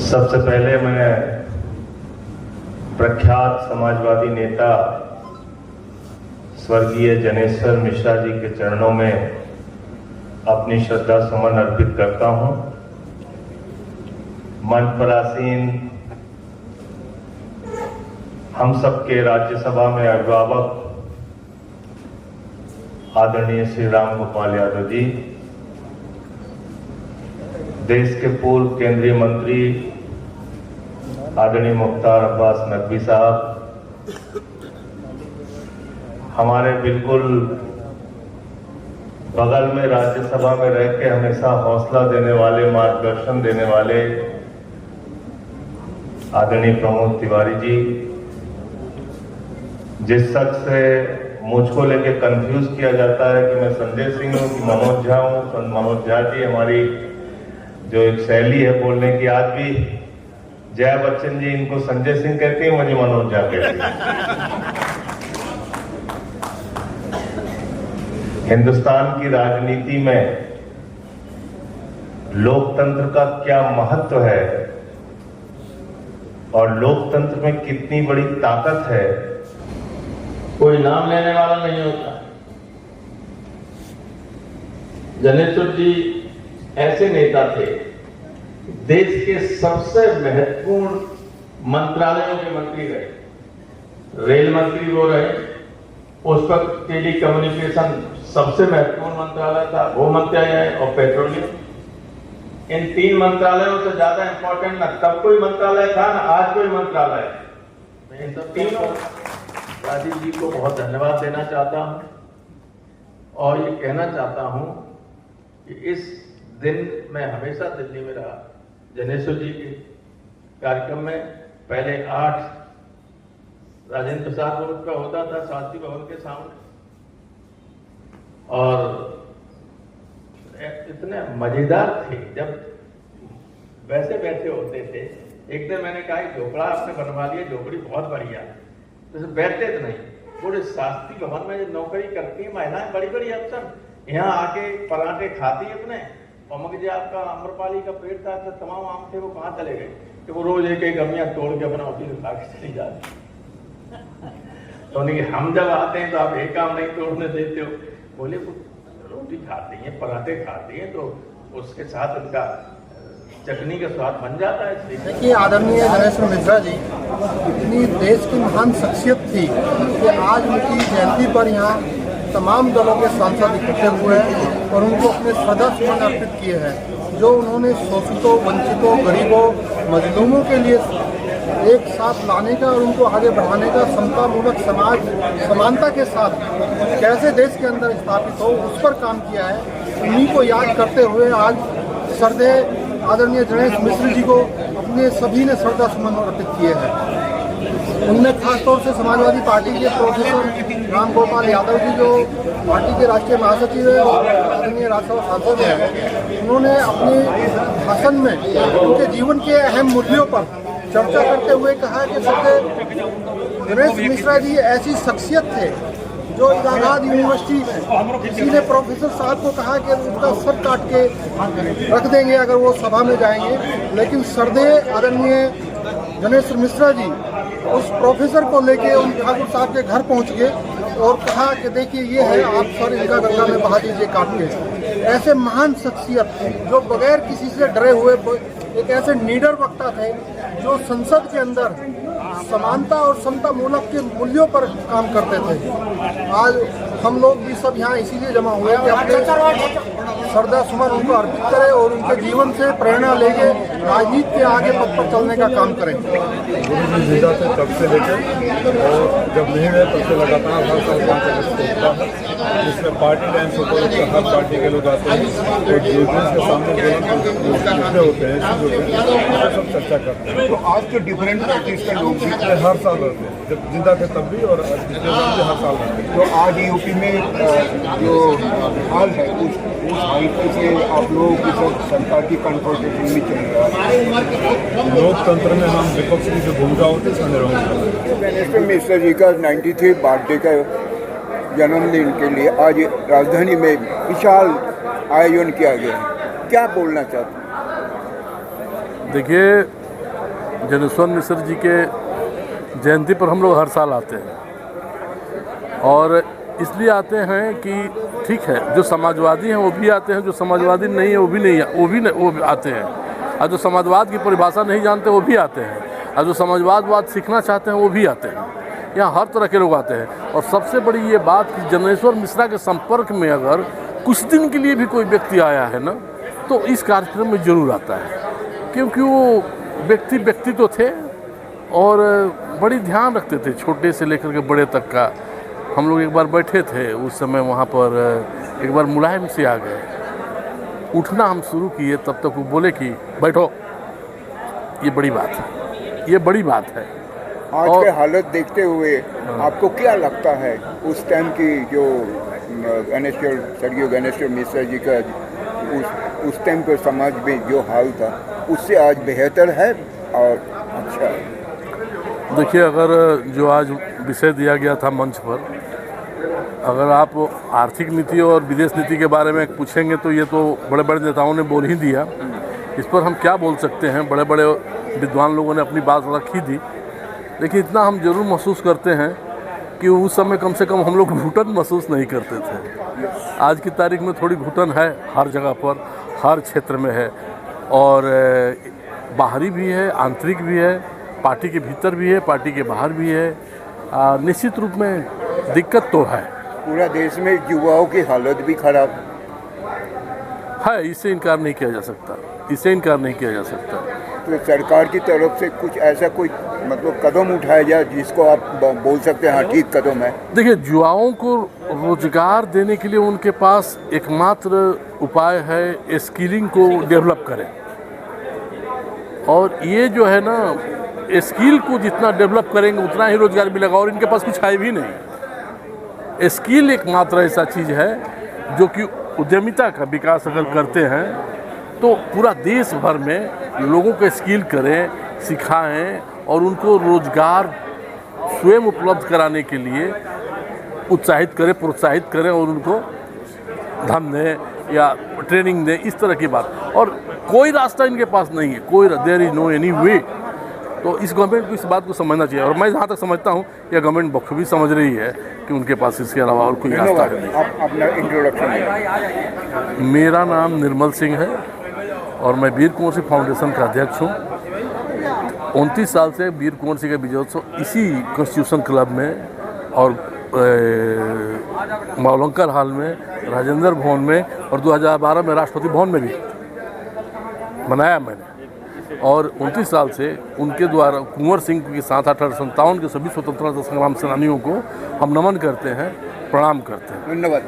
सबसे पहले मैं प्रख्यात समाजवादी नेता स्वर्गीय जनेश्वर मिश्रा जी के चरणों में अपनी श्रद्धा सुमन अर्पित करता हूं। मंच पर आसीन हम सबके राज्यसभा में अभिभावक आदरणीय श्री राम गोपाल यादव जी, देश के पूर्व केंद्रीय मंत्री आदरणीय मुख्तार अब्बास नकवी साहब, हमारे बिल्कुल बगल में राज्यसभा में रह के हमेशा हौसला देने वाले, मार्गदर्शन देने वाले आदरणीय प्रमोद तिवारी जी, जिस शख्स से मुझको लेके कंफ्यूज किया जाता है कि मैं संजय सिंह हूं कि मनोज झा हूं। मनोज झा जी, हमारी जो एक शैली है बोलने की, आज भी जया बच्चन जी इनको संजय सिंह कहती है, मुझे मनोज झा कहती है। हिंदुस्तान की राजनीति में लोकतंत्र का क्या महत्व है और लोकतंत्र में कितनी बड़ी ताकत है, कोई नाम लेने वाला नहीं होता। जनेश्वर जी ऐसे नेता थे, देश के सबसे महत्वपूर्ण मंत्रालयों के मंत्री रहे। रेल मंत्री वो रहे, उस वक्त टेली कम्युनिकेशन सबसे महत्वपूर्ण मंत्रालय था, वो मंत्रालय और पेट्रोलियम। इन तीन मंत्रालयों से ज्यादा इंपॉर्टेंट ना तब कोई मंत्रालय था ना आज कोई मंत्रालय। मैं इन सब तीनों राजीव जी को बहुत धन्यवाद देना चाहता हूं और ये कहना चाहता हूं कि इस दिन मैं हमेशा दिल्ली में रहा। जनेश्वर जी के कार्यक्रम में पहले 8 राजेंद्र प्रसाद रोड का होता था, शास्त्री भवन के सामने, और इतने मजेदार थे जब वैसे बैठे होते थे। एक दिन मैंने कहा झोपड़ा आपने बनवा लिया, झोपड़ी बहुत बढ़िया, तो बैठते थे नहीं। पूरे शास्त्री भवन में जो नौकरी करती है महिलाएं, बड़ी बड़ी अफसर, यहाँ आके पराठे खाती है अपने, और मगर आपका अम्रपाली का पेट था, तो तमाम आम थे वो कहाँ चले गए कि वो रोज एक एक अमियाँ तोड़ के अपना ऑफिस खा के चली जाती। तो हम जब आते हैं तो आप एक काम नहीं तोड़ने देते हो। बोले वो रोटी खाती हैं, पराठे खाती हैं, तो उसके साथ उनका चटनी का स्वाद बन जाता है। देखिए, आदरणीय जनेश्वर मिश्रा जी इतनी देश की महान शख्सियत थी कि आज उनकी जयंती पर यहाँ तमाम दलों के सांसद इकट्ठे हुए हैं और उनको अपने श्रद्धा सुमन अर्पित किए हैं। जो उन्होंने शोषितों, वंचितों, गरीबों, मजलूमों के लिए एक साथ लाने का और उनको आगे बढ़ाने का, समतामूलक समाज समानता के साथ कैसे देश के अंदर स्थापित हो, उस पर काम किया है। उन्हीं को याद करते हुए आज श्रद्धेय आदरणीय जनेश मिश्र जी को अपने सभी ने श्रद्धा सुमन अर्पित किए हैं। उनमें खासतौर से समाजवादी पार्टी के प्रोफेसर राम गोपाल यादव जी, जो पार्टी के राष्ट्रीय महासचिव है और आदरणीय राज्यसभा सांसद हैं, उन्होंने अपने भाषण में उनके जीवन के अहम मूल्यों पर चर्चा करते हुए कहा कि जनेश मिश्रा जी ऐसी शख्सियत थे जो इलाहाबाद यूनिवर्सिटी में किसी ने प्रोफेसर साहब को कहा कि उनका सर काट के रख देंगे अगर वो सभा में जाएंगे, लेकिन श्रद्धेय आदरणीय जनेश्वर मिश्रा जी उस प्रोफेसर को लेके उन ठाकुर साहब के घर पहुंच गए और कहा कि देखिए ये है, आप सर इनका गंगा में बहा दीजिए काट के। ऐसे महान शख्सियत जो बगैर किसी से डरे हुए एक ऐसे नीडर वक्ता थे जो संसद के अंदर समानता और समतामूलक के मूल्यों पर काम करते थे। आज हम लोग भी सब यहाँ इसीलिए जमा हुए कि अपने श्रद्धा सुमन उनको अर्पित करें और उनके जीवन से प्रेरणा लेके राजनीति के आगे पथ पर चलने का काम करें। गुरु थे तब से लेकर और जब नहीं रहे तब से लगातार हर साल होता है, जिसमें पार्टी डांस होता है, हर पार्टी के लोग आते हैं और यूनियंस के सामने होते हैं, सब चर्चा करते हैं। तो आज जो डिफरेंट पार्टीज के लोग हर साल रहते हैं, जब जिंदा थे तब भी और पिछले साल भी हर साल रहते हैं। तो आज यूपी में जो हाल है उस हाइट से आप लोगों की सब सरकार की कन्फ्रंटेशन भी चल रहा है। लोकतंत्र में हम विपक्ष की जो भूमिका होती है उसका निर्वहन करते हैं। जनेश्वर मिश्रा जी का 93 बर्थडे का जन्मदिन के लिए आज राजधानी में विशाल आयोजन किया गया है, क्या बोलना चाहते हैं? देखिए, जनेश्वर मिश्र जी के जयंती पर हम लोग हर साल आते हैं और इसलिए आते हैं कि ठीक है, जो समाजवादी हैं वो भी आते हैं, जो समाजवादी नहीं है वो भी आते हैं, और जो समाजवाद की परिभाषा नहीं जानते वो भी आते हैं, और जो समाजवाद सीखना चाहते हैं वो भी आते हैं। यहाँ हर तरह के लोग आते हैं। और सबसे बड़ी ये बात कि जनेश्वर मिश्रा के संपर्क में अगर कुछ दिन के लिए भी कोई व्यक्ति आया है ना, तो इस कार्यक्रम में जरूर आता है, क्योंकि वो व्यक्ति तो थे और बड़ी ध्यान रखते थे, छोटे से लेकर के बड़े तक का। हम लोग एक बार बैठे थे उस समय वहाँ पर, एक बार मुलायम से आ गए, उठना हम शुरू किए, तब तक वो बोले कि बैठो, ये बड़ी बात है, ये बड़ी बात है। आज के हालत देखते हुए आपको क्या लगता है उस टाइम की जो स्वर्गीय गणेश्वर मिश्रा जी का उस टाइम पर समाज में जो हाल था उससे आज बेहतर है और अच्छा है? देखिए, अगर जो आज विषय दिया गया था मंच पर, अगर आप आर्थिक नीति और विदेश नीति के बारे में पूछेंगे तो ये तो बड़े बड़े नेताओं ने बोल ही दिया। इस पर हम क्या बोल सकते हैं, बड़े बड़े विद्वान लोगों ने अपनी बात रखी थी। लेकिन इतना हम जरूर महसूस करते हैं कि उस समय कम से कम हम लोग घुटन महसूस नहीं करते थे। आज की तारीख में थोड़ी घुटन है, हर जगह पर, हर क्षेत्र में है, और बाहरी भी है, आंतरिक भी है, पार्टी के भीतर भी है, पार्टी के बाहर भी है। निश्चित रूप में दिक्कत तो है। पूरा देश में युवाओं की हालत भी खराब है, इससे इनकार नहीं किया जा सकता, इससे इनकार नहीं किया जा सकता। तो सरकार की तरफ से कुछ ऐसा कोई मतलब कदम उठाया जाए जिसको आप बोल सकते हैं हाँ ठीक कदम है? देखिए, युवाओं को रोजगार देने के लिए उनके पास एकमात्र उपाय है स्किलिंग को डेवलप करें, और ये जो है ना, स्किल को जितना डेवलप करेंगे उतना ही रोजगार मिलेगा, और इनके पास कुछ है भी नहीं। स्किल एकमात्र ऐसा चीज़ है जो कि उद्यमिता का विकास अगर करते हैं तो पूरा देश भर में लोगों को स्किल करें, सिखाएं और उनको रोजगार स्वयं उपलब्ध कराने के लिए उत्साहित करें, प्रोत्साहित करें, और उनको धन दें या ट्रेनिंग दें, इस तरह की बात। और कोई रास्ता इनके पास नहीं है, कोई there is no any way. तो इस गवर्नमेंट को इस बात को समझना चाहिए, और मैं जहाँ तक समझता हूँ यह गवर्नमेंट बखूबी समझ रही है कि उनके पास इसके अलावा और कोई रास्ता है नहीं। आप अपना इंट्रोडक्शन। मेरा नाम निर्मल सिंह है और मैं वीर कुंवर सिंह फाउंडेशन का अध्यक्ष हूँ। 29 साल से वीर कुंवर सिंह का विजयोत्सव इसी कॉन्स्टिट्यूशन क्लब में और मावलंकर हॉल में, राजेंद्र भवन में, और 2012 में राष्ट्रपति भवन में भी मनाया मैंने। और 29 साल से उनके द्वारा कुंवर सिंह के साथ 1857 के सभी स्वतंत्रता संग्राम सेनानियों को हम नमन करते हैं, प्रणाम करते हैं। धन्यवाद।